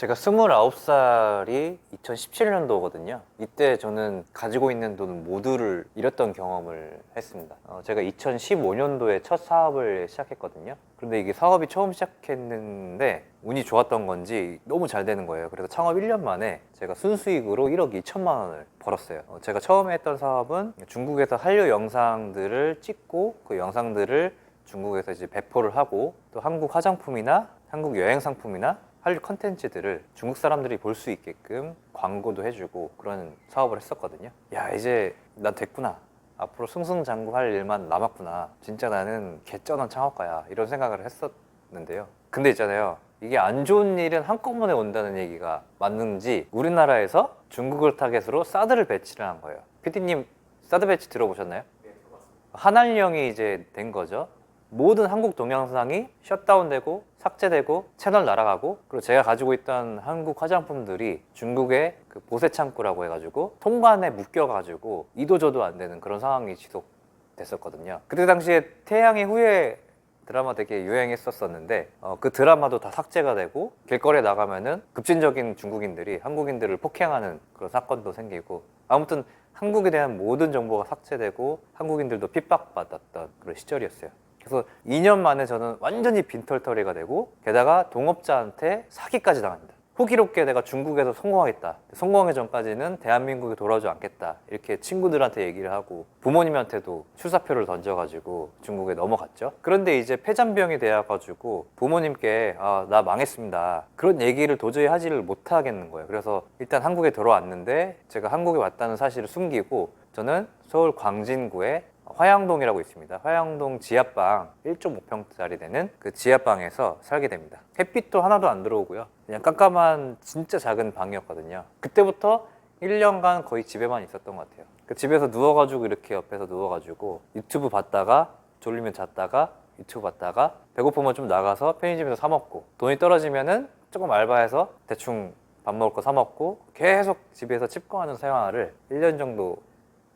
제가 29살이 2017년도거든요. 이때 저는 가지고 있는 돈 모두를 잃었던 경험을 했습니다. 제가 2015년도에 첫 사업을 시작했거든요. 그런데 이게 사업이 처음 시작했는데 운이 좋았던 건지 너무 잘 되는 거예요. 그래서 창업 1년 만에 제가 순수익으로 1억 2천만 원을 벌었어요. 제가 처음에 했던 사업은 중국에서 한류 영상들을 찍고 그 영상들을 중국에서 이제 배포를 하고 또 한국 화장품이나 한국 여행 상품이나 한류 컨텐츠들을 중국 사람들이 볼 수 있게끔 광고도 해주고 그런 사업을 했었거든요. 야, 이제 난 됐구나. 앞으로 승승장구할 일만 남았구나. 진짜 나는 개쩌는 창업가야. 이런 생각을 했었는데요. 근데 있잖아요. 이게 안 좋은 일은 한꺼번에 온다는 얘기가 맞는지 우리나라에서 중국을 타겟으로 사드를 배치를 한 거예요. PD님 사드 배치 들어보셨나요? 네, 들어봤습니다. 한알령이 이제 된 거죠. 모든 한국 동영상이 셧다운되고 삭제되고 채널 날아가고, 그리고 제가 가지고 있던 한국 화장품들이 중국의 그 보세 창구라고 해가지고 통관에 묶여가지고 이도저도 안 되는 그런 상황이 지속됐었거든요. 그때 당시에 태양의 후예 드라마 되게 유행했었는데 그 드라마도 다 삭제가 되고 길거리에 나가면은 급진적인 중국인들이 한국인들을 폭행하는 그런 사건도 생기고, 아무튼 한국에 대한 모든 정보가 삭제되고 한국인들도 핍박받았던 그런 시절이었어요. 그래서 2년 만에 저는 완전히 빈털터리가 되고, 게다가 동업자한테 사기까지 당합니다. 호기롭게 내가 중국에서 성공하겠다, 성공하기 전까지는 대한민국에 돌아오지 않겠다, 이렇게 친구들한테 얘기를 하고 부모님한테도 출사표를 던져가지고 중국에 넘어갔죠. 그런데 이제 폐잔병이 되어가지고 부모님께 나 망했습니다, 그런 얘기를 도저히 하지를 못하겠는 거예요. 그래서 일단 한국에 들어왔는데, 제가 한국에 왔다는 사실을 숨기고 저는 서울 광진구에 화양동이라고 있습니다. 화양동 지하방 1.5평짜리 되는 그 지하방에서 살게 됩니다. 햇빛도 하나도 안 들어오고요. 그냥 깜깜한 진짜 작은 방이었거든요. 그때부터 1년간 거의 집에만 있었던 것 같아요. 그 집에서 누워가지고 이렇게 옆에서 누워가지고 유튜브 봤다가 졸리면 잤다가 유튜브 봤다가 배고프면 좀 나가서 편의점에서 사 먹고, 돈이 떨어지면은 조금 알바해서 대충 밥 먹을 거 사 먹고, 계속 집에서 칩거하는 생활을 1년 정도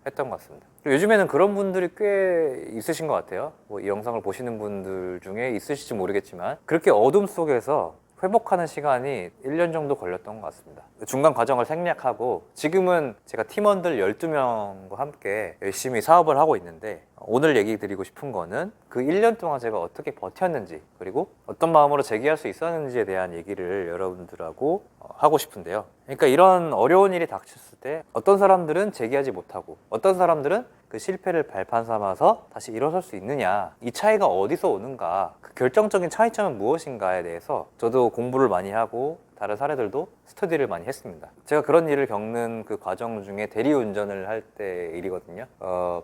했던 것 같습니다. 그리고 요즘에는 그런 분들이 꽤 있으신 것 같아요. 뭐 이 영상을 보시는 분들 중에 있으실지 모르겠지만 그렇게 어둠 속에서 회복하는 시간이 1년 정도 걸렸던 것 같습니다. 중간 과정을 생략하고 지금은 제가 팀원들 12명과 함께 열심히 사업을 하고 있는데, 오늘 얘기 드리고 싶은 거는 그 1년 동안 제가 어떻게 버텼는지, 그리고 어떤 마음으로 재기할 수 있었는지에 대한 얘기를 여러분들하고 하고 싶은데요. 그러니까 이런 어려운 일이 닥쳤을 때 어떤 사람들은 재기하지 못하고 어떤 사람들은 그 실패를 발판 삼아서 다시 일어설 수 있느냐, 이 차이가 어디서 오는가, 그 결정적인 차이점은 무엇인가에 대해서 저도 공부를 많이 하고 다른 사례들도 스터디를 많이 했습니다. 제가 그런 일을 겪는 그 과정 중에 대리운전을 할 때 일이거든요.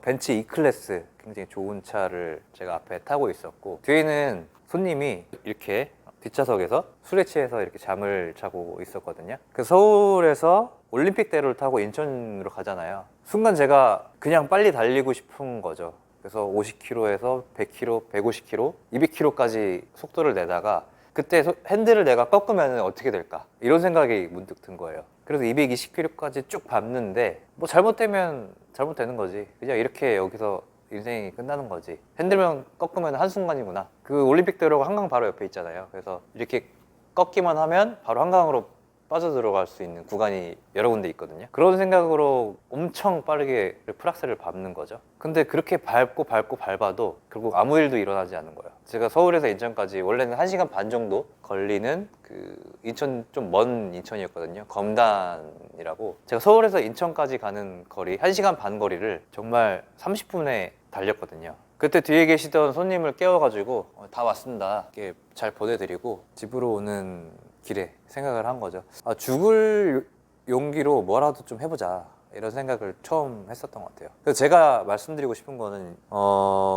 벤츠 E클래스 굉장히 좋은 차를 제가 앞에 타고 있었고, 뒤에는 손님이 이렇게 뒷좌석에서 술에 취해서 이렇게 잠을 자고 있었거든요. 그 서울에서 올림픽대로를 타고 인천으로 가잖아요. 순간 제가 그냥 빨리 달리고 싶은 거죠. 그래서 50km에서 100km, 150km, 200km까지 속도를 내다가 그때 핸들을 내가 꺾으면 어떻게 될까, 이런 생각이 문득 든 거예요. 그래서 220km까지 쭉 밟는데 뭐 잘못되면 잘못되는 거지, 그냥 이렇게 여기서 인생이 끝나는 거지, 핸들만 꺾으면 한순간이구나. 그 올림픽대로가 한강 바로 옆에 있잖아요. 그래서 이렇게 꺾기만 하면 바로 한강으로 빠져들어갈 수 있는 구간이 여러 군데 있거든요. 그런 생각으로 엄청 빠르게 프락셀을 밟는 거죠. 근데 그렇게 밟아도 결국 아무 일도 일어나지 않는 거예요. 제가 서울에서 인천까지 원래는 1시간 반 정도 걸리는 그 인천, 좀 먼 인천이었거든요. 검단이라고. 제가 서울에서 인천까지 가는 거리, 1시간 반 거리를 정말 30분에 달렸거든요. 그때 뒤에 계시던 손님을 깨워가지고 다 왔습니다, 이렇게 잘 보내드리고 집으로 오는 길에 생각을 한 거죠. 죽을 용기로 뭐라도 좀 해보자, 이런 생각을 처음 했었던 것 같아요. 그래서 제가 말씀드리고 싶은 거는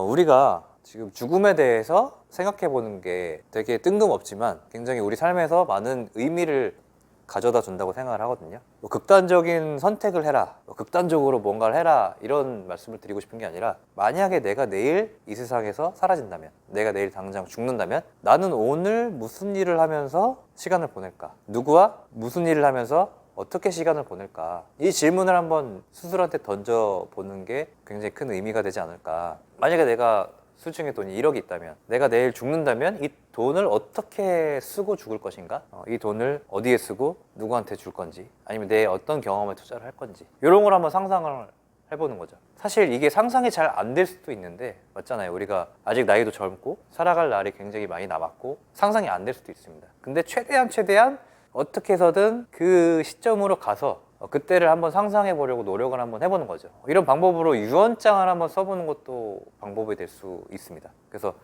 우리가 지금 죽음에 대해서 생각해 보는 게 되게 뜬금없지만 굉장히 우리 삶에서 많은 의미를 가져다 준다고 생각을 하거든요. 뭐 극단적인 선택을 해라, 뭐 극단적으로 뭔가를 해라, 이런 말씀을 드리고 싶은 게 아니라, 만약에 내가 내일 이 세상에서 사라진다면, 내가 내일 당장 죽는다면 나는 오늘 무슨 일을 하면서 시간을 보낼까, 누구와 무슨 일을 하면서 어떻게 시간을 보낼까, 이 질문을 한번 스스로한테 던져보는 게 굉장히 큰 의미가 되지 않을까. 만약에 내가 수중에 돈이 1억이 있다면, 내가 내일 죽는다면 이 돈을 어떻게 쓰고 죽을 것인가? 이 돈을 어디에 쓰고 누구한테 줄 건지, 아니면 내 어떤 경험에 투자를 할 건지, 이런 걸 한번 상상을 해보는 거죠. 사실 이게 상상이 잘 안 될 수도 있는데, 맞잖아요. 우리가 아직 나이도 젊고 살아갈 날이 굉장히 많이 남았고 상상이 안 될 수도 있습니다. 근데 최대한 어떻게 해서든 그 시점으로 가서 그때를 한번 상상해 보려고 노력을 한번 해보는 거죠. 이런 방법으로 유언장을 한번 써보는 것도 방법이 될 수 있습니다. 그래서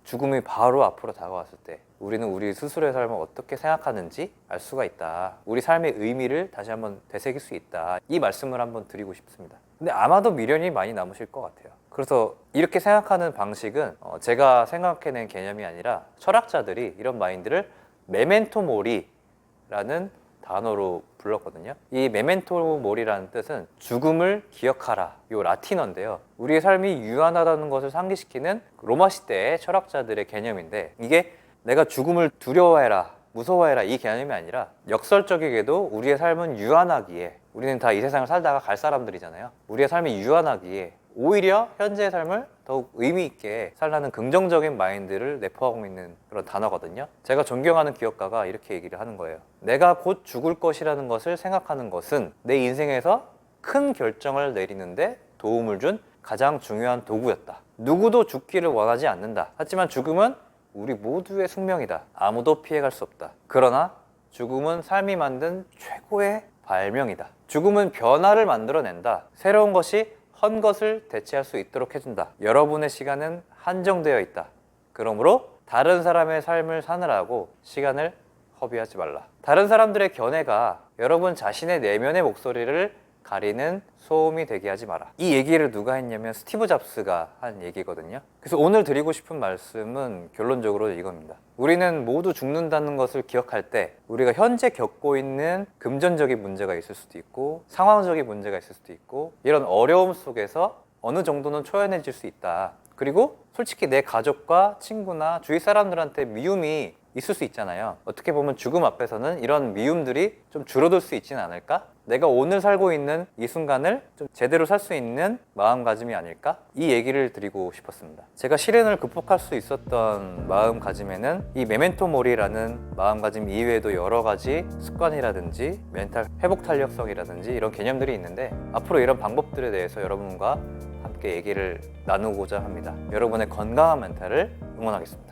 죽음이 바로 앞으로 다가왔을 때 우리는 우리 스스로의 삶을 어떻게 생각하는지 알 수가 있다. 우리 삶의 의미를 다시 한번 되새길 수 있다. 이 말씀을 한번 드리고 싶습니다. 근데 아마도 미련이 많이 남으실 것 같아요. 그래서 이렇게 생각하는 방식은 제가 생각해낸 개념이 아니라 철학자들이 이런 마인드를 메멘토 모리라는 단어로 불렀거든요. 이 메멘토 모리라는 뜻은 죽음을 기억하라, 요 라틴어인데요. 우리의 삶이 유한하다는 것을 상기시키는 로마 시대의 철학자들의 개념인데, 이게 내가 죽음을 두려워해라, 무서워해라 이 개념이 아니라 역설적이게도 우리의 삶은 유한하기에, 우리는 다 이 세상을 살다가 갈 사람들이잖아요. 우리의 삶이 유한하기에 오히려 현재의 삶을 더욱 의미 있게 살라는 긍정적인 마인드를 내포하고 있는 그런 단어거든요. 제가 존경하는 기업가가 이렇게 얘기를 하는 거예요. 내가 곧 죽을 것이라는 것을 생각하는 것은 내 인생에서 큰 결정을 내리는데 도움을 준 가장 중요한 도구였다. 누구도 죽기를 원하지 않는다. 하지만 죽음은 우리 모두의 숙명이다. 아무도 피해갈 수 없다. 그러나 죽음은 삶이 만든 최고의 발명이다. 죽음은 변화를 만들어낸다. 새로운 것이 헌 것을 대체할 수 있도록 해준다. 여러분의 시간은 한정되어 있다. 그러므로 다른 사람의 삶을 사느라고 시간을 허비하지 말라. 다른 사람들의 견해가 여러분 자신의 내면의 목소리를 가리는 소음이 되게 하지 마라. 이 얘기를 누가 했냐면 스티브 잡스가 한 얘기거든요. 그래서 오늘 드리고 싶은 말씀은 결론적으로 이겁니다. 우리는 모두 죽는다는 것을 기억할 때 우리가 현재 겪고 있는 금전적인 문제가 있을 수도 있고 상황적인 문제가 있을 수도 있고 이런 어려움 속에서 어느 정도는 초연해질 수 있다. 그리고 솔직히 내 가족과 친구나 주위 사람들한테 미움이 있을 수 있잖아요. 어떻게 보면 죽음 앞에서는 이런 미움들이 좀 줄어들 수 있지는 않을까? 내가 오늘 살고 있는 이 순간을 좀 제대로 살 수 있는 마음가짐이 아닐까? 이 얘기를 드리고 싶었습니다. 제가 시련을 극복할 수 있었던 마음가짐에는 이 메멘토 모리라는 마음가짐 이외에도 여러 가지 습관이라든지 멘탈 회복 탄력성이라든지 이런 개념들이 있는데, 앞으로 이런 방법들에 대해서 여러분과 함께 얘기를 나누고자 합니다. 여러분의 건강한 멘탈을 응원하겠습니다.